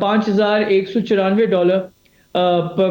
$5,194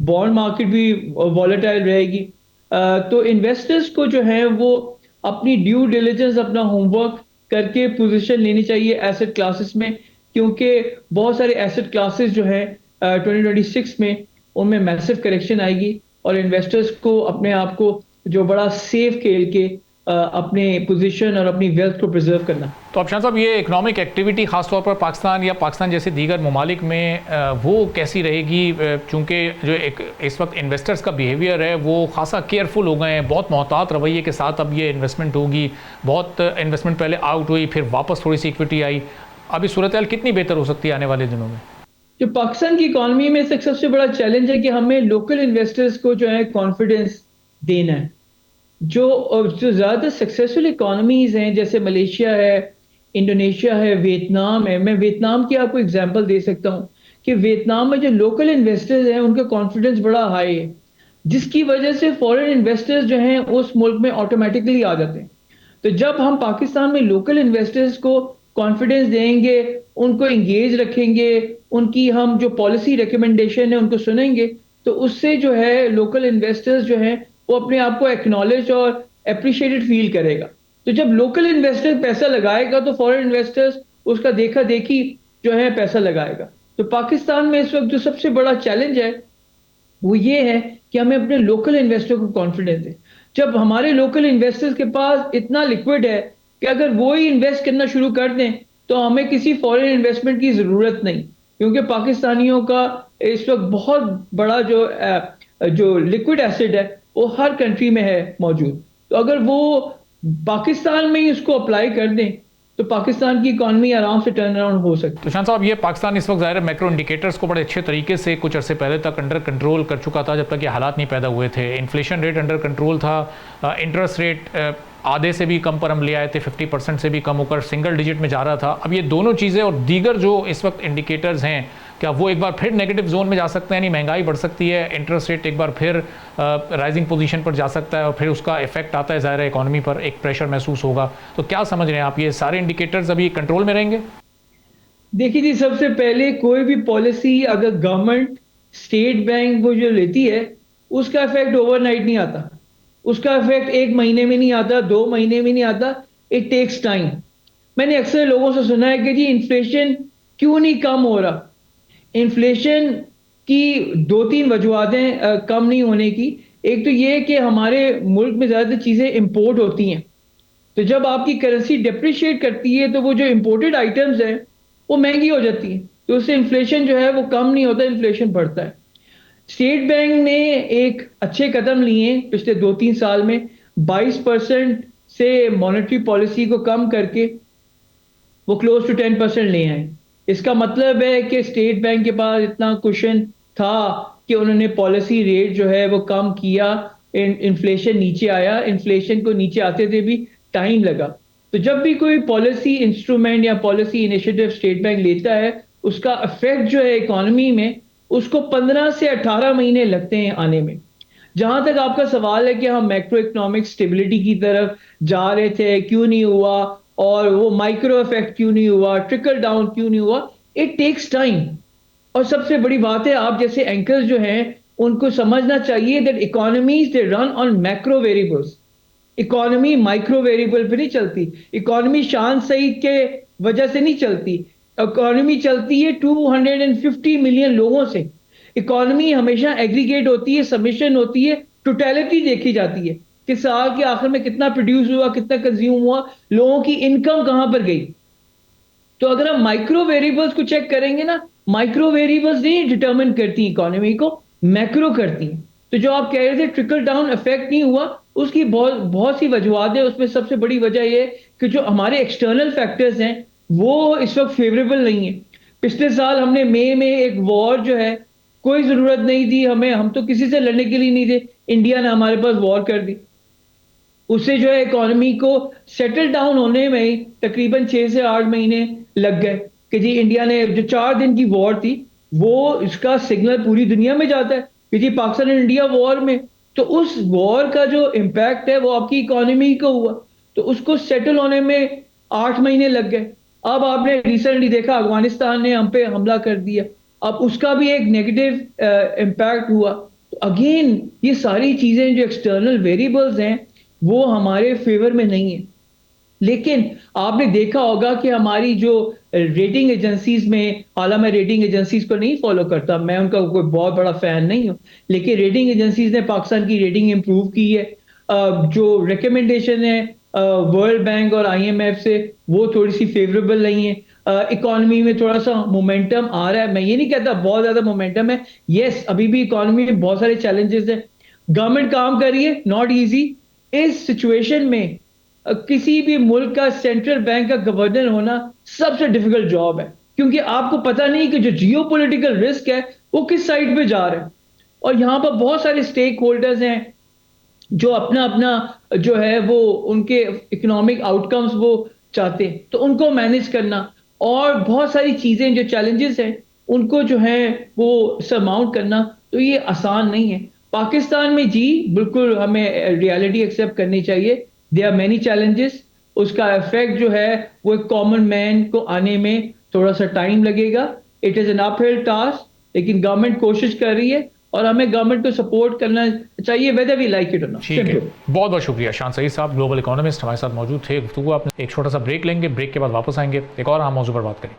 bond market بھی volatile رہے گی. تو انویسٹرز کو جو ہے وہ اپنی ڈیو ڈیلیجنس، اپنا ہوم ورک کر کے پوزیشن لینی چاہیے ایسٹ کلاسز میں، کیونکہ بہت سارے ایسٹ کلاسز جو ہیں 2026 میں ان میں میسو کریکشن آئے گی، اور انویسٹرز کو اپنے آپ کو جو بڑا سیف کھیل کے اپنے پوزیشن اور اپنی ویلتھ کو پریزرو کرنا. تو افشان صاحب، یہ اکنامک ایکٹیویٹی خاص طور پر پاکستان یا پاکستان جیسے دیگر ممالک میں وہ کیسی رہے گی؟ چونکہ جو اس وقت انویسٹرز کا بیہیویئر ہے وہ خاصا کیئرفل ہو گئے ہیں، بہت محتاط رویے کے ساتھ اب یہ انویسٹمنٹ ہوگی. بہت انویسٹمنٹ پہلے آؤٹ ہوئی، پھر واپس تھوڑی سی ایکویٹی آئی. اب یہ صورتحال کتنی بہتر ہو سکتی ہے آنے والے دنوں میں؟ جو پاکستان کی اکانومی میں سب سے بڑا چیلنج ہے کہ ہمیں لوکل انویسٹرز کو جو ہے کانفیڈنس دینا ہے. جو زیادہ سکسیسفل اکانومیز ہیں جیسے ملیشیا ہے، انڈونیشیا ہے، ویتنام ہے. میں ویتنام کی آپ کو اگزامپل دے سکتا ہوں کہ ویتنام میں جو لوکل انویسٹرز ہیں ان کا کانفیڈنس بڑا ہائی ہے، جس کی وجہ سے فورن انویسٹرز جو ہیں اس ملک میں آٹومیٹکلی آ جاتے ہیں. تو جب ہم پاکستان میں لوکل انویسٹرز کو کانفیڈنس دیں گے، ان کو انگیج رکھیں گے، ان کی ہم جو پالیسی ریکمنڈیشن ہے ان کو سنیں گے، تو اس سے جو ہے لوکل انویسٹرز جو ہیں وہ اپنے آپ کو ایکنالج اور اپریشیٹڈ فیل کرے گا. تو جب لوکل انویسٹر پیسہ لگائے گا تو فورن انویسٹرز اس کا دیکھا دیکھی جو ہے پیسہ لگائے گا. تو پاکستان میں اس وقت جو سب سے بڑا چیلنج ہے وہ یہ ہے کہ ہمیں اپنے لوکل انویسٹر کو کانفیڈنس دیں. جب ہمارے لوکل انویسٹرز کے پاس اتنا لیکوڈ ہے کہ اگر وہی انویسٹ کرنا شروع کر دیں تو ہمیں کسی فورن انویسٹمنٹ کی ضرورت نہیں، کیونکہ پاکستانیوں کا اس وقت بہت بڑا جو لیکوڈ ایسڈ ہے وہ ہر کنٹری میں ہے موجود. تو اگر وہ پاکستان میں ہی اس کو اپلائی کر دیں تو پاکستان کی اکانومی آرام سے ٹرن اراؤنڈ ہو سکتی ہے. تو شان صاحب، یہ پاکستان اس وقت ظاہر میکرو انڈیکیٹرز کو بڑے اچھے طریقے سے کچھ عرصے پہلے تک انڈر کنٹرول کر چکا تھا، جب تک یہ حالات نہیں پیدا ہوئے تھے. انفلیشن ریٹ انڈر کنٹرول تھا، انٹرسٹ ریٹ آدھے سے بھی کم پر ہم لے آئے تھے، 50% سے بھی کم ہو کر سنگل ڈیجٹ میں جا رہا تھا. اب یہ دونوں چیزیں اور دیگر جو اس وقت انڈیکیٹرز ہیں، کیا وہ ایک بار پھر نیگیٹو زون میں جا سکتے ہیں؟ یعنی مہنگائی بڑھ سکتی ہے، انٹرسٹ ریٹ ایک بار پھر رائزنگ پوزیشن پر جا سکتا ہے، اور پھر اس کا افیکٹ آتا ہے ظاہر ہے اکانومی پر، ایک پریشر محسوس ہوگا. تو کیا سمجھ رہے ہیں آپ، یہ سارے انڈیکیٹرز ابھی کنٹرول میں رہیں گے؟ دیکھیے جی، سب سے پہلے کوئی بھی پالیسی اگر گورنمنٹ اسٹیٹ بینک وہ جو لیتی ہے اس کا افیکٹ اوور نائٹ نہیں آتا، اس کا افیکٹ 1 مہینے میں نہیں آتا، 2 مہینے میں نہیں آتا. It takes time. میں نے اکثر لوگوں سے سنا ہے کہ جی انفلیشن کیوں نہیں کم ہو رہا. انفلیشن کی 2-3 وجوہات ہیں کم نہیں ہونے کی. ایک تو یہ کہ ہمارے ملک میں زیادہ چیزیں امپورٹ ہوتی ہیں، تو جب آپ کی کرنسی ڈپریشیٹ کرتی ہے تو وہ جو امپورٹڈ آئٹمز ہیں وہ مہنگی ہو جاتی ہیں، تو اس سے انفلیشن جو ہے وہ کم نہیں ہوتا، انفلیشن بڑھتا ہے. اسٹیٹ بینک نے ایک اچھے قدم لیے ہیں پچھلے 2-3 سال میں، 22% سے مانیٹری پالیسی کو کم کر کے وہ کلوز ٹو 10% لے آئے. اس کا مطلب ہے کہ اسٹیٹ بینک کے پاس اتنا کوشن تھا کہ انہوں نے پالیسی ریٹ جو ہے وہ کم کیا، انفلیشن نیچے آیا. انفلیشن کو نیچے آتے تھے بھی ٹائم لگا. تو جب بھی کوئی پالیسی انسٹرومنٹ یا پالیسی انیشیٹو اسٹیٹ بینک لیتا ہے اس کا افیکٹ جو ہے اکانومی میں اس کو 15 سے 18 مہینے لگتے ہیں آنے میں. جہاں تک آپ کا سوال ہے کہ ہم میکرو اکنامک اسٹیبلٹی کی طرف جا رہے تھے، کیوں نہیں ہوا، اور وہ مائکرو افیکٹ کیوں نہیں ہوا، ٹرکل ڈاؤن کیوں نہیں ہوا، اٹ ٹیکس ٹائم. اور سب سے بڑی بات ہے آپ جیسے اینکر جو ہیں ان کو سمجھنا چاہیے that economies they run on macro variables. Economy micro variable پہ نہیں چلتی. اکانومی شان سعید کے وجہ سے نہیں چلتی. اکانومی چلتی ہے 250 ملین لوگوں سے. اکانومی ہمیشہ ایگریگیٹ ہوتی ہے، سمیشن ہوتی ہے، ٹوٹیلٹی دیکھی جاتی ہے کہ سال کے آخر میں کتنا پروڈیوس ہوا، کتنا کنزیوم ہوا، لوگوں کی انکم کہاں پر گئی. تو اگر ہم مائکرو ویریبلز کو چیک کریں گے نا، مائکرو ویریبلز نہیں ڈٹرمن کرتی اکانومی کو، میکرو کرتی ہیں. تو جو آپ کہہ رہے تھے ٹرکل ڈاؤن افیکٹ نہیں ہوا، اس کی بہت سی وجوہات ہیں. اس میں سب سے بڑی وجہ یہ کہ جو ہمارے ایکسٹرنل فیکٹرز ہیں وہ اس وقت فیوریبل نہیں ہیں. پچھلے سال ہم نے مئی میں ایک وار جو ہے، کوئی ضرورت نہیں تھی ہمیں، ہم تو کسی سے لڑنے کے لیے نہیں تھے، انڈیا نے ہمارے پاس وار کر دی. اس سے جو ہے اکانومی کو سیٹل ڈاؤن ہونے میں تقریباً 6 سے 8 مہینے لگ گئے کہ جی انڈیا نے جو 4 دن کی وار تھی وہ اس کا سگنل پوری دنیا میں جاتا ہے کہ جی پاکستان اور انڈیا وار میں. تو اس وار کا جو امپیکٹ ہے وہ آپ کی اکانومی کو ہوا، تو اس کو سیٹل ہونے میں 8 مہینے لگ گئے. اب آپ نے ریسنٹلی دیکھا افغانستان نے ہم پہ حملہ کر دیا، اب اس کا بھی ایک نیگیٹو امپیکٹ ہوا. تو اگین یہ ساری چیزیں جو ایکسٹرنل ویریبلز ہیں وہ ہمارے فیور میں نہیں ہیں. لیکن آپ نے دیکھا ہوگا کہ ہماری جو ریٹنگ ایجنسیز میں، حالانکہ میں ریٹنگ ایجنسیز کو نہیں فالو کرتا، میں ان کا کوئی بہت بڑا فین نہیں ہوں، لیکن ریٹنگ ایجنسیز نے پاکستان کی ریٹنگ امپروو کی ہے. جو ریکمنڈیشن ہے ورلڈ بینک اور آئی ایم ایف سے وہ تھوڑی سی فیوریبل نہیں ہے. اکانومی میں تھوڑا سا مومنٹم آ رہا ہے، میں یہ نہیں کہتا بہت زیادہ مومنٹم ہے، یس ابھی بھی اکانومی میں بہت سارے چیلنجز ہیں. گورنمنٹ کام کر رہی ہے، ناٹ ایزی. اس سچویشن میں کسی بھی ملک کا سینٹرل بینک کا گورنر ہونا سب سے ڈیفیکلٹ جاب ہے، کیونکہ آپ کو پتہ نہیں کہ جو جیو پولیٹیکل رسک ہے وہ کس سائڈ پہ جا رہا ہے. اور یہاں پر بہت سارے اسٹیک ہولڈرز ہیں جو اپنا اپنا جو ہے وہ ان کے اکنامک آؤٹ کمز وہ چاہتے ہیں، تو ان کو مینج کرنا اور بہت ساری چیزیں جو چیلنجز ہیں ان کو جو ہے وہ سرماؤنٹ کرنا، تو یہ آسان نہیں ہے. پاکستان میں جی بالکل ہمیں ریالٹی ایکسیپٹ کرنی چاہیے، دے آر مینی چیلنجز. اس کا افیکٹ جو ہے وہ ایک کامن مین کو آنے میں تھوڑا سا ٹائم لگے گا. اٹ از این اپ ہل ٹاسک، لیکن گورنمنٹ کوشش کر رہی ہے اور ہمیں گورنمنٹ کو سپورٹ کرنا چاہیے ویدر وی لائک اٹ اور ناٹ. ٹھیک ہے، بہت بہت شکریہ شان سعید صاحب، گلوبل اکانومسٹ ہمارے ساتھ موجود تھے. گفتگو آپ نے ایک چھوٹا سا بریک لیں گے، بریک کے بعد واپس آئیں گے، ایک اور اہم موضوع پر بات کریں.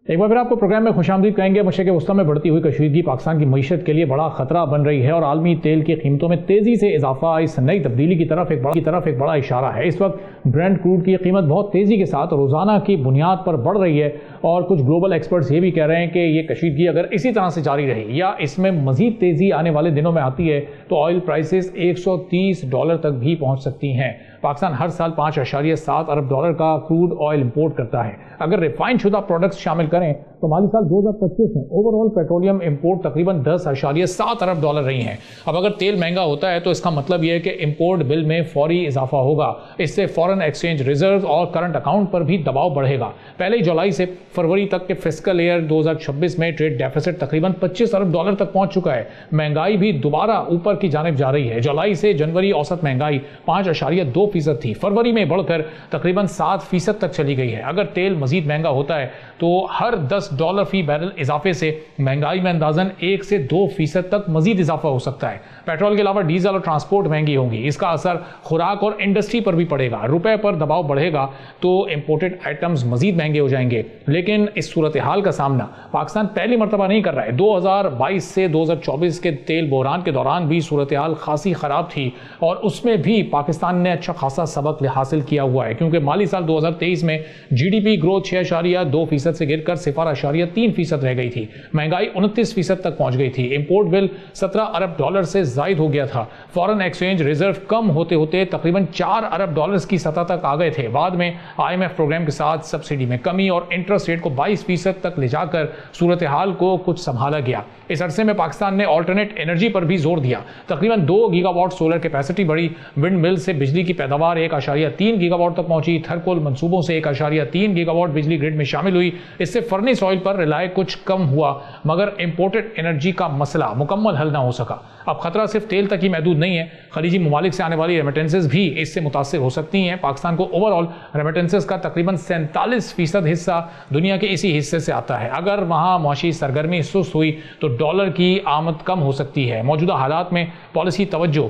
ایک بار پھر آپ کو پروگرام میں خوش آمدید کہیں گے. مشرق وسطی میں بڑھتی ہوئی کشیدگی پاکستان کی معیشت کے لیے بڑا خطرہ بن رہی ہے اور عالمی تیل کی قیمتوں میں تیزی سے اضافہ اس نئی تبدیلی کی طرف ایک بڑا اشارہ ہے. اس وقت برینٹ کروڈ کی قیمت بہت تیزی کے ساتھ روزانہ کی بنیاد پر بڑھ رہی ہے اور کچھ گلوبل ایکسپرٹس یہ بھی کہہ رہے ہیں کہ یہ کشیدگی اگر اسی طرح سے جاری رہی یا اس میں مزید تیزی آنے والے دنوں میں آتی ہے تو آئل پرائسز $130 تک بھی پہنچ سکتی ہیں. پاکستان ہر سال $5.7 ارب کا کروڈ آئل امپورٹ کرتا ہے. اگر ریفائن شدہ پروڈکٹس شامل کریں تو مالی سال 2025 میں اوور آل پیٹرولیم امپورٹ تقریباً $10.7 ارب رہی ہیں. اب اگر تیل مہنگا ہوتا ہے تو اس کا مطلب یہ ہے کہ امپورٹ بل میں فوری اضافہ ہوگا. اس سے فارن ایکسچینج ریزرو اور کرنٹ اکاؤنٹ پر بھی دباؤ بڑھے گا. پہلے جولائی سے فروری تک کے فسکل ایئر 2026 میں ٹریڈ ڈیفیسٹ تقریباً $25 ارب تک پہنچ چکا ہے. مہنگائی بھی دوبارہ اوپر کی جانب جا رہی ہے. جولائی سے جنوری اوسط مہنگائی 5.2% تھی، فروری میں بڑھ کر تقریباً 7% تک چلی گئی ہے. اگر تیل مزید مہنگا ہوتا ہے تو ہر $10 فی بیرل اضافے سے مہنگائی میں اندازاً 1 سے 2% تک مزید اضافہ ہو سکتا ہے. پیٹرول کے علاوہ ڈیزل اور ٹرانسپورٹ مہنگی ہوں گی. اس کا اثر خوراک اور انڈسٹری پر بھی پڑے گا. روپے پر دباؤ بڑھے گا تو امپورٹڈ آئٹمز مزید مہنگے ہو جائیں گے. لیکن اس صورتحال کا سامنا پاکستان پہلی مرتبہ نہیں کر رہا ہے. 2022 سے 2024 کے تیل بحران کے دوران بھی صورتحال خاصی خراب تھی اور اس میں بھی پاکستان نے اچھا خاصا سبق حاصل کیا ہوا ہے، کیونکہ مالی سال 2023 میں جی ڈی پی گروتھ 6.2% سے گر کر 0.3% رہ گئی تھی. مہنگائی 29% تک پہنچ گئی تھی. امپورٹ بل $17 ارب سے زائد ہو گیا تھا. فارن ایکسچینج ریزرو کم ہوتے ہوتے تقریباً $4 ارب کی سطح تک آ گئے تھے. بعد میں آئی ایم ایف پروگرام کے ساتھ سبسڈی میں کمی اور انٹرسٹ ریٹ کو 22% تک لے جا کر صورتحال کو کچھ سنبھالا گیا. اس عرصے میں پاکستان نے آلٹرنیٹ انرجی پر بھی زور دیا. تقریباً 2 گیگا واٹ سولر کیپیسٹی بڑھی. ونڈ مل سے بجلی کی پیداوار 1.3 گیگا واٹ تک پہنچی. تھرکول منصوبوں سے 1.3 گیگا واٹ بجلی گرڈ میں شامل ہوئی. اس سے فرنس آئل پر رلائے کچھ کم ہوا، مگر امپورٹڈ انرجی کا مسئلہ مکمل حل نہ ہو سکا. اب خطرہ صرف تیل تک ہی محدود نہیں ہے. خلیجی ممالک سے آنے والی ریمیٹنسز بھی اس سے متاثر ہو سکتی ہیں. پاکستان کو اوور آل ریمیٹنسز کا تقریباً 47% حصہ دنیا کے اسی حصے سے آتا ہے. اگر وہاں معاشی سرگرمی سست ہوئی تو ڈالر کی آمد کم ہو سکتی ہے. موجودہ حالات میں پالیسی توجہ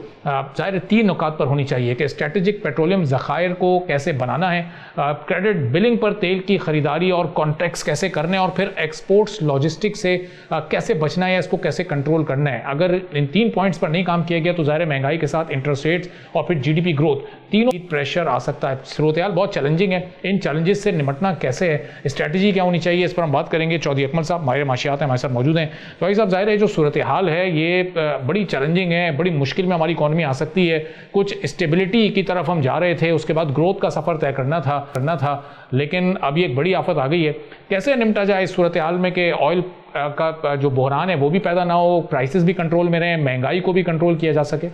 ظاہر 3 نکات پر ہونی چاہیے کہ اسٹریٹجک پیٹرولیم ذخائر کو کیسے بنانا ہے، کریڈٹ بلنگ پر تیل کی خریداری اور کانٹریکٹس کیسے کرنے، اور پھر ایکسپورٹس لاجسٹک سے کیسے بچنا ہے، اس کو کیسے کنٹرول کرنا ہے. اگر ان 3 پوائنٹس پر نہیں کام کیا گیا تو ظاہر مہنگائی کے ساتھ انٹرسٹ ریٹس اور پھر جی ڈی پی گروتھ تینوں پریشر آ سکتا ہے. صورتحال بہت چیلنجنگ ہے. ان چیلنجز سے نمٹنا کیسے ہے، اسٹریٹجی کیا ہونی چاہیے، اس پر ہم بات کریں گے. چودھری اکمل صاحب ماہر معاشیات ہیں، ہمارے ساتھ موجود ہیں. چودھری صاحب، ظاہر ہے جو صورتحال ہے یہ بڑی چیلنجنگ ہے، بڑی مشکل میں ہماری اکانومی آ سکتی ہے. کچھ اسٹیبلٹی کی طرف ہم جا رہے تھے، اس کے بعد گروتھ کا سفر طے کرنا تھا، لیکن اب یہ ایک بڑی آفت آ گئی ہے. کیسے نمٹا جائے اس صورتحال میں کہ آئل کا جو بحران ہے وہ بھی پیدا نہ ہو، پرائسز بھی کنٹرول میں رہیں، مہنگائی کو بھی کنٹرول کیا جا سکے؟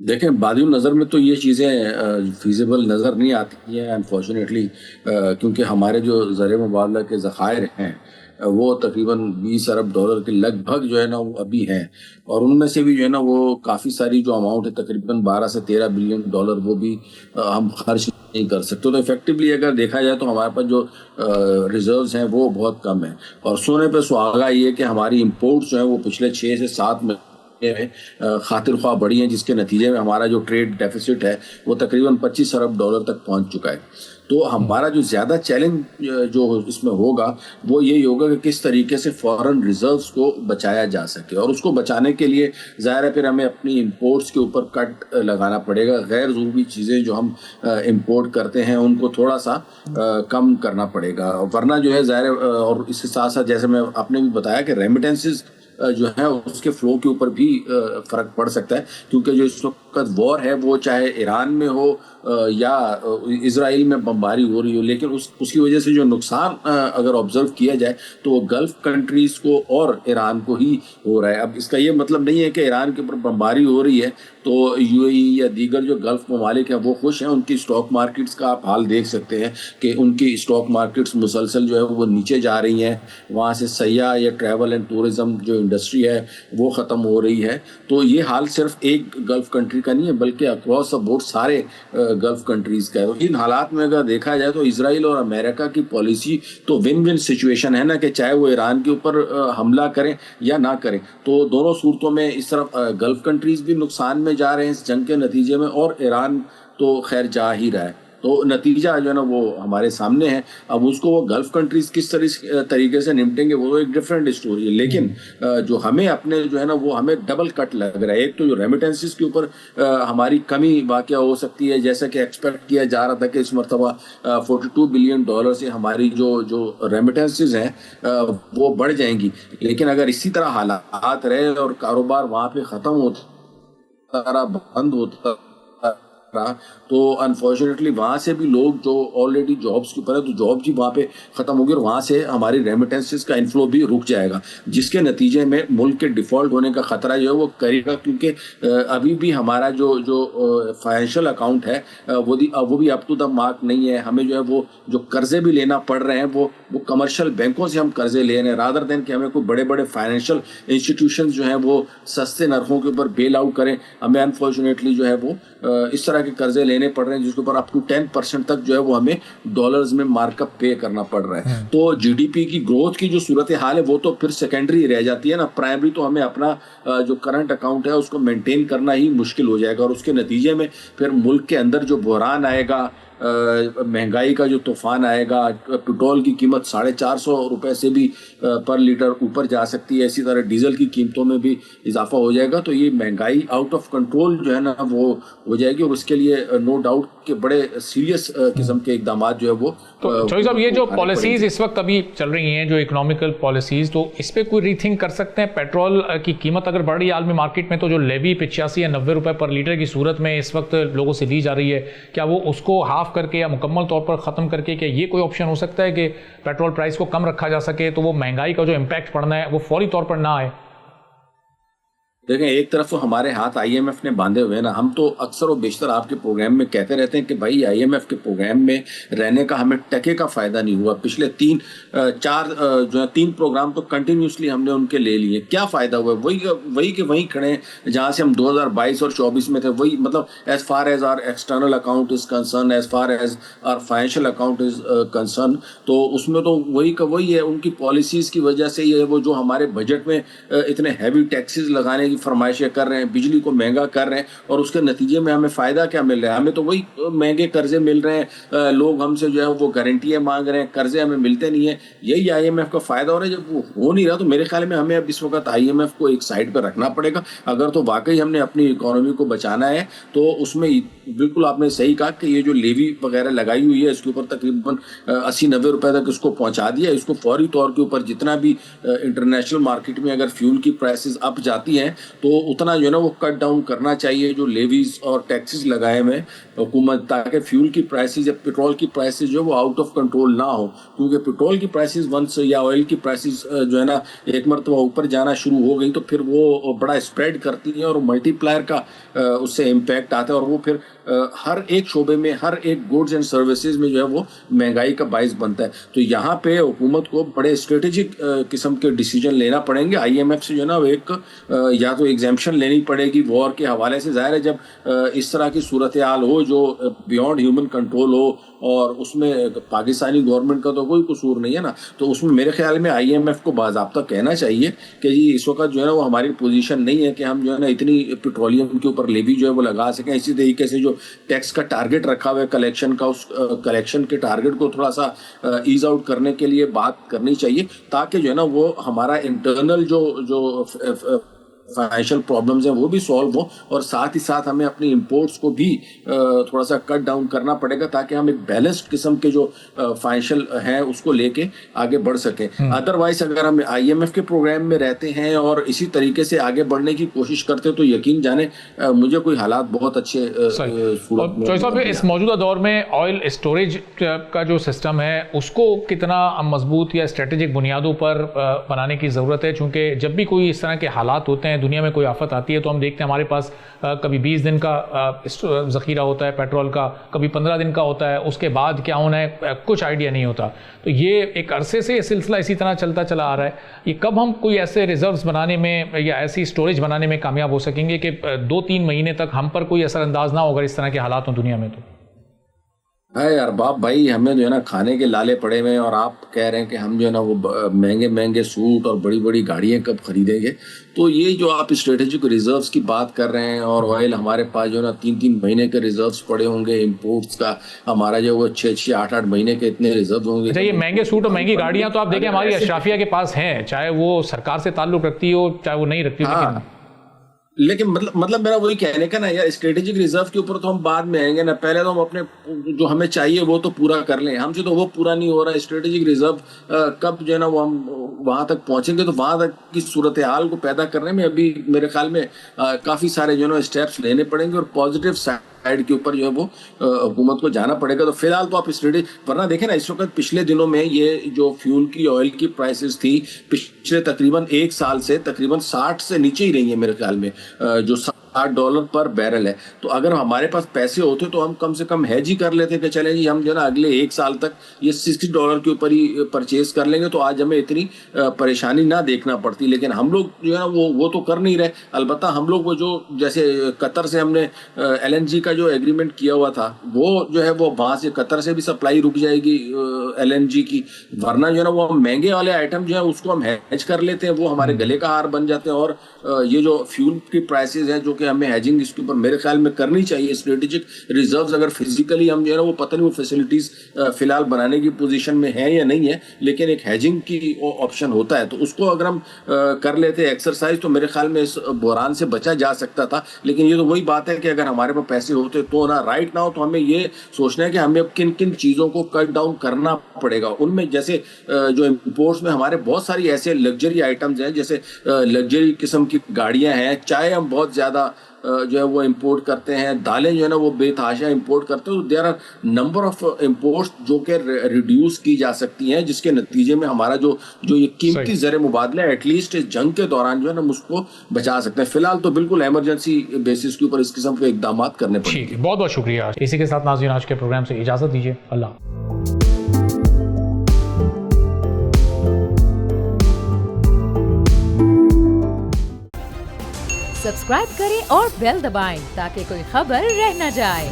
دیکھیں، بادی نظر میں تو یہ چیزیں فیزیبل نظر نہیں آتی ہیں انفارچونیٹلی، کیونکہ ہمارے جو زر مبادلہ کے ذخائر ہیں وہ تقریباً $20 ارب کے لگ بھگ جو ہے نا وہ ابھی ہیں، اور ان میں سے بھی جو ہے نا وہ کافی ساری جو اماؤنٹ ہے تقریباً $12 سے $13 بلین وہ بھی ہم خرچ نہیں کر سکتے. تو افیکٹولی اگر دیکھا جائے تو ہمارے پاس جو ریزروز ہیں وہ بہت کم ہیں. اور سونے پہ سہاگا یہ کہ ہماری امپورٹس جو ہیں وہ پچھلے 6 سے 7 میں خاطر خواہ بڑی ہیں, جس کے نتیجے میں ہمارا جو ٹریڈ ڈیفیسٹ ہے وہ تقریباً $25 ارب تک پہنچ چکا ہے. تو ہمارا جو زیادہ چیلنج جو اس میں ہوگا وہ یہی ہوگا کہ کس طریقے سے فارن ریزروز کو بچایا جا سکے, اور اس کو بچانے کے لیے ظاہر ہے پھر ہمیں اپنی امپورٹس کے اوپر کٹ لگانا پڑے گا. غیر ضروری چیزیں جو ہم امپورٹ کرتے ہیں ان کو تھوڑا سا کم کرنا پڑے گا, ورنہ جو ہے ظاہر ہے. اور اس کے ساتھ ساتھ جیسے میں آپ نے بھی بتایا کہ ریمیٹنسز جو ہے اس کے فلو کے اوپر بھی فرق پڑ سکتا ہے, کیونکہ جو اس وقت وار ہے وہ چاہے ایران میں ہو یا اسرائیل میں بمباری ہو رہی ہو, لیکن اس کی وجہ سے جو نقصان اگر آبزرو کیا جائے تو وہ گلف کنٹریز کو اور ایران کو ہی ہو رہا ہے. اب اس کا یہ مطلب نہیں ہے کہ ایران کے اوپر بمباری ہو رہی ہے تو یو اے ای یا دیگر جو گلف ممالک ہیں وہ خوش ہیں. ان کی اسٹاک مارکیٹس کا آپ حال دیکھ سکتے ہیں کہ ان کی اسٹاک مارکیٹس مسلسل جو ہے وہ نیچے جا رہی ہیں. وہاں سے سیاح یا ٹریول اینڈ ٹورزم جو انڈسٹری ہے وہ ختم ہو رہی ہے. تو یہ حال صرف ایک گلف کنٹری کا نہیں ہے بلکہ اکراس دا بورڈ سارے گلف کنٹریز کا ہے. ان حالات میں اگر دیکھا جائے تو اسرائیل اور امریکہ کی پالیسی تو ون ون سچویشن ہے نا, کہ چاہے وہ ایران کے اوپر حملہ کریں یا نہ کریں تو دونوں صورتوں میں اس طرف گلف کنٹریز بھی نقصان میں جا رہے ہیں اس جنگ کے نتیجے میں, اور ایران تو خیر جا ہی رہا ہے. تو نتیجہ جو ہے نا وہ ہمارے سامنے ہے. اب اس کو وہ گلف کنٹریز کس طریقے سے نمٹیں گے وہ ایک ڈفرینٹ اسٹوری ہے, لیکن جو ہمیں اپنے جو ہے نا وہ ہمیں ڈبل کٹ لگ رہا ہے. ایک تو جو ریمیٹنسز کے اوپر ہماری کمی واقع ہو سکتی ہے, جیسا کہ ایکسپیکٹ کیا جا رہا تھا کہ اس مرتبہ $42 بلین سے ہماری جو ریمیٹنسز ہیں وہ بڑھ جائیں گی. لیکن اگر اسی طرح حالات رہے اور کاروبار وہاں پہ ختم ہوتا رہا, بند ہوتا تو انفارچونیٹلی وہاں سے بھی لوگ جو آلریڈی جابس کے اوپر ہے تو جاب بھی وہاں پہ ختم ہوگی, اور وہاں سے ہماری ریمیٹنسز کا انفلو بھی رک جائے گا, جس کے نتیجے میں ملک کے ڈیفالٹ ہونے کا خطرہ جو ہے وہ کرے گا. کیونکہ ابھی بھی ہمارا جو فائنینشیل اکاؤنٹ ہے وہ بھی اپ ٹو دا مارک نہیں ہے. ہمیں جو ہے وہ جو قرضے بھی لینا پڑ رہے ہیں وہ کمرشل بینکوں سے ہم قرضے لے رہے ہیں, رادر دین کہ ہمیں کوئی بڑے بڑے فائنینشیل انسٹیٹیوشنز جو ہیں وہ سستے نرخوں کے اوپر بیل آؤٹ کریں. ہمیں انفارچونیٹلی جو ہے وہ اس طرح کے قرضے لینے پڑ رہے ہیں جس کے اوپر اپ ٹو 10% تک جو ہے وہ ہمیں ڈالرز میں مارک اپ پے کرنا پڑ رہا ہے. تو جی ڈی پی کی گروتھ کی جو صورتحال ہے وہ تو پھر سیکنڈری رہ جاتی ہے نا. پرائمری تو ہمیں اپنا جو کرنٹ اکاؤنٹ ہے اس کو مینٹین کرنا ہی مشکل ہو جائے گا, اور اس کے نتیجے میں پھر ملک کے اندر جو بحران آئے گا, مہنگائی کا جو طوفان آئے گا, پیٹرول کی قیمت $450 سے بھی پر لیٹر اوپر جا سکتی ہے, اسی طرح ڈیزل کی قیمتوں میں بھی اضافہ ہو جائے گا. تو یہ مہنگائی آؤٹ آف کنٹرول جو ہے نا وہ ہو جائے گی, اور اس کے لیے نو ڈاؤٹ کہ بڑے سیریس قسم کے اقدامات جو ہے وہ. تو چوہی صاحب یہ جو پالیسیز اس وقت ابھی چل رہی ہیں جو اکنامیکل پالیسیز, تو اس پہ کوئی ری تھنک کر سکتے ہیں؟ پیٹرول کی قیمت اگر بڑھ رہی ہے عالمی مارکیٹ میں تو جو لیوی 85 یا 90 روپے پر لیٹر کی صورت میں اس وقت لوگوں سے لی جا رہی ہے, کیا وہ اس کو ہاف کر کے یا مکمل طور پر ختم کر کے, کہ یہ کوئی آپشن ہو سکتا ہے کہ پیٹرول پرائس کو کم رکھا جا سکے تو وہ مہنگائی کا جو امپیکٹ پڑنا ہے وہ فوری طور پر نہ آئے؟ دیکھیں, ایک طرف تو ہمارے ہاتھ آئی ایم ایف نے باندھے ہوئے نا. ہم تو اکثر و بیشتر آپ کے پروگرام میں کہتے رہتے ہیں کہ بھائی آئی ایم ایف کے پروگرام میں رہنے کا ہمیں ٹکے کا فائدہ نہیں ہوا. پچھلے 3 پروگرام تو کنٹینیوسلی ہم نے ان کے لے لیے. کیا فائدہ ہوا؟ وہی کہ وہیں کھڑے ہیں جہاں سے ہم 2022 اور 24 میں تھے. وہی مطلب as far as are external account is concern, as far as are financial account is concern, تو اس میں تو وہی کا وہی ہے. ان کی پالیسیز کی وجہ سے یہ وہ جو ہمارے بجٹ میں اتنے ہیوی ٹیکسز لگانے کی فرمائشیں کر رہے ہیں, بجلی کو مہنگا کر رہے ہیں, اور اس کے نتیجے میں ہمیں فائدہ کیا مل رہا ہے؟ ہمیں تو وہی مہنگے قرضے مل رہے ہیں, لوگ ہم سے جو ہے وہ گارنٹیاں مانگ رہے ہیں, قرضے ہمیں ملتے نہیں ہیں. یہی آئی ایم ایف کا فائدہ ہو رہا ہے. جب وہ ہو نہیں رہا تو میرے خیال میں ہمیں اب اس وقت آئی ایم ایف کو ایک سائڈ پہ رکھنا پڑے گا. اگر تو واقعی ہم نے اپنی اکانومی کو بچانا ہے تو اس میں بالکل آپ نے صحیح کہا کہ یہ جو لیوی وغیرہ لگائی ہوئی ہے اس کے اوپر تقریباً 80-90 روپے تک اس کو پہنچا دیا. اس کو فوری طور کے اوپر جتنا بھی انٹرنیشنل مارکیٹ میں اگر فیول کی پرائسز اپ جاتی ہیں تو اتنا جو ہے نا وہ کٹ ڈاؤن کرنا چاہیے جو لیویز اور ٹیکسز لگائے ہوئے حکومت, تاکہ فیول کی پرائسز یا پیٹرول کی پرائسز جو ہے وہ آؤٹ آف کنٹرول نہ ہو. کیونکہ پیٹرول کی پرائسز ونس یا آئل کی پرائسز جو ہے نا ایک مرتبہ اوپر جانا شروع ہو گئی تو پھر وہ بڑا اسپریڈ کرتی ہیں اور ملٹی پلائر کا اس سے امپیکٹ آتا ہے, اور وہ پھر ہر ایک شعبے میں, ہر ایک گوڈز اینڈ سروسز میں جو ہے وہ مہنگائی کا باعث بنتا ہے. تو یہاں پہ حکومت کو بڑے اسٹریٹجک قسم کے ڈیسیجن لینا پڑیں گے. آئی ایم ایف سے جو ہے نا وہ ایک یا تو ایگزیمپشن لینی پڑے گی وار کے حوالے سے. ظاہر ہے جب اس طرح کی صورتحال ہو جو بیونڈ ہیومن کنٹرول ہو، اور اس میں پاکستانی گورنمنٹ کا تو کوئی قصور نہیں ہے نا. تو اس میں میرے خیال میں IMF کو باضابطہ کہنا چاہیے کہ جی اس وقت جو ہے نا وہ ہماری پوزیشن نہیں ہے کہ ہم جو ہے نا اتنی پیٹرولیم کے اوپر لیوی جو ہے وہ لگا سکیں. اسی طریقے سے جو ٹیکس کا ٹارگٹ رکھا ہوا ہے کلیکشن کا، اس کلیکشن کے ٹارگٹ کو تھوڑا سا ایز آؤٹ کرنے کے لیے بات کرنی چاہیے، تاکہ جو ہے نا وہ ہمارا انٹرنل جو فائنینشیل پرابلمز ہیں وہ بھی سالو ہو، اور ساتھ ہی ساتھ ہمیں اپنی امپورٹس کو بھی تھوڑا سا کٹ ڈاؤن کرنا پڑے گا، تاکہ ہم ایک بیلنسڈ قسم کے جو فائنینشیل ہیں اس کو لے کے آگے بڑھ سکیں. ادروائز اگر ہم IMF کے پروگرام میں رہتے ہیں اور اسی طریقے سے آگے بڑھنے کی کوشش کرتے تو یقین جانے مجھے کوئی حالات بہت اچھے. چوہدری صاحب، اس موجودہ دور میں آئل اسٹوریج کا جو سسٹم ہے اس کو کتنا مضبوط یا اسٹریٹجک بنیادوں پر بنانے کی ضرورت ہے؟ چونکہ جب بھی کوئی اس طرح کے حالات ہوتے ہیں، دنیا میں کوئی آفت آتی ہے، تو ہم دیکھتے ہیں ہمارے پاس کبھی 20 دن کا ذخیرہ ہوتا ہے پیٹرول کا، کبھی 15 دن کا ہوتا ہے، اس کے بعد کیا ہونا ہے کچھ آئیڈیا نہیں ہوتا. تو یہ ایک عرصے سے یہ سلسلہ اسی طرح چلتا چلا آ رہا ہے. یہ کب ہم کوئی ایسے ریزروز بنانے میں یا ایسی اسٹوریج بنانے میں کامیاب ہو سکیں گے کہ 2-3 مہینے تک ہم پر کوئی اثر انداز نہ ہو اگر اس طرح کے حالات ہوں دنیا میں؟ تو ہے یار باپ بھائی، ہمیں جو ہے نا کھانے کے لالے پڑے ہوئے ہیں، اور آپ کہہ رہے ہیں کہ ہم جو ہے نا وہ مہنگے مہنگے سوٹ اور بڑی بڑی گاڑیاں کب خریدیں گے. تو یہ جو آپ اسٹریٹجک ریزروز کی بات کر رہے ہیں، اور آئل ہمارے پاس جو ہے نا 3-3 مہینے کے ریزروز پڑے ہوں گے، امپورٹس کا ہمارا جو وہ 6-8 مہینے کے اتنے ریزرو ہوں گے. یہ مہنگے سوٹ اور مہنگی گاڑیاں تو آپ دیکھیں ہماری اشرافیہ کے پاس ہیں، چاہے وہ سرکار سے تعلق رکھتی ہو چاہے وہ نہیں رکھتی ہو. لیکن مطلب میرا وہی کہنے کا نا یار، اسٹریٹجک ریزرو کے اوپر تو ہم بعد میں آئیں گے نا. پہلے تو ہم اپنے جو ہمیں چاہیے وہ تو پورا کر لیں. ہم سے تو وہ پورا نہیں ہو رہا. اسٹریٹجک ریزرو کب جو ہے نا وہ ہم وہاں تک پہنچیں گے، تو وہاں تک کی صورتحال کو پیدا کرنے میں ابھی میرے خیال میں کافی سارے جو ہے نا اسٹیپس لینے پڑیں گے، اور پازیٹیو سائڈ کے اوپر جو ہے وہ حکومت کو جانا پڑے گا. تو فی الحال تو آپ اسٹریٹجک، ورنہ دیکھیں نا اس وقت پچھلے دنوں میں یہ جو فیول کی آئل کی پرائسز تھی پچھلے تقریباً 1 سال سے تقریباً 60 سے نیچے ہی رہی ہیں میرے خیال میں، جو $60 پر بیرل ہے. تو اگر ہمارے پاس پیسے ہوتے تو ہم کم سے کم ہیج ہی کر لیتے کہ چلیں جی ہم جو ہے نا اگلے 1 سال تک یہ $60 کے اوپر ہی پرچیز کر لیں گے، تو آج ہمیں اتنی پریشانی نہ دیکھنا پڑتی. لیکن ہم لوگ جو ہے نا وہ تو کر نہیں رہے. البتہ ہم لوگ وہ جو جیسے قطر سے ہم نے LNG کا جو ایگریمنٹ کیا ہوا تھا، وہ جو ہے وہ وہاں سے قطر سے بھی سپلائی رک جائے گی LNG کی. ورنہ جو ہے نا وہ مہنگے والے آئٹم جو ہیں اس کو ہم ہیج کر لیتے ہیں، وہ ہمارے گلے کا ہار بن جاتے ہیں. اور یہ جو فیول کی پرائسز ہیں جو کہ ہمیں ہیجنگ اس کے اوپر میرے خیال میں کرنی چاہیے. اسٹریٹجک ریزروز اگر فزیکلی ہم جو ہے نا وہ پتہ نہیں وہ فیسلٹیز فی الحال بنانے کی پوزیشن میں ہیں یا نہیں ہے، لیکن ایک ہیجنگ کی آپشن ہوتا ہے، تو اس کو اگر ہم کر لیتے ایکسرسائز تو میرے خیال میں اس بحران سے بچا جا سکتا تھا. لیکن یہ تو وہی بات ہے کہ اگر ہمارے پاس پیسے ہوتے تو نا رائٹ نہ ہو، تو ہمیں یہ سوچنا ہے کہ ہمیں کن کن چیزوں کو کٹ ڈاؤن کرنا پڑے گا. ان میں جیسے جو امپورٹس میں ہمارے بہت ساری ایسے لگژری آئٹمز ہیں، جیسے لگژری قسم کی گاڑیاں ہیں، چائے ہم بہت زیادہ جو ہے وہ امپورٹ کرتے ہیں، دالیں جو ہے نا وہ بے تحاشا امپورٹ کرتے ہیں. تو there are number of imports جو کہ ریڈیوس کی جا سکتی ہیں، جس کے نتیجے میں ہمارا جو یہ قیمتی زر مبادلہ ایٹ لیسٹ اس جنگ کے دوران جو ہے نا ہم اس کو بچا سکتے ہیں. فی الحال تو بالکل ایمرجنسی بیسس کے اوپر اس قسم کے اقدامات کرنے پڑیں گے. بہت بہت شکریہ. اسی کے ساتھ ناظرین آج کے پروگرام سے اجازت دیجیے. اللہ. سبسکرائب کریں اور بیل دبائیں تاکہ کوئی خبر رہ نہ جائے.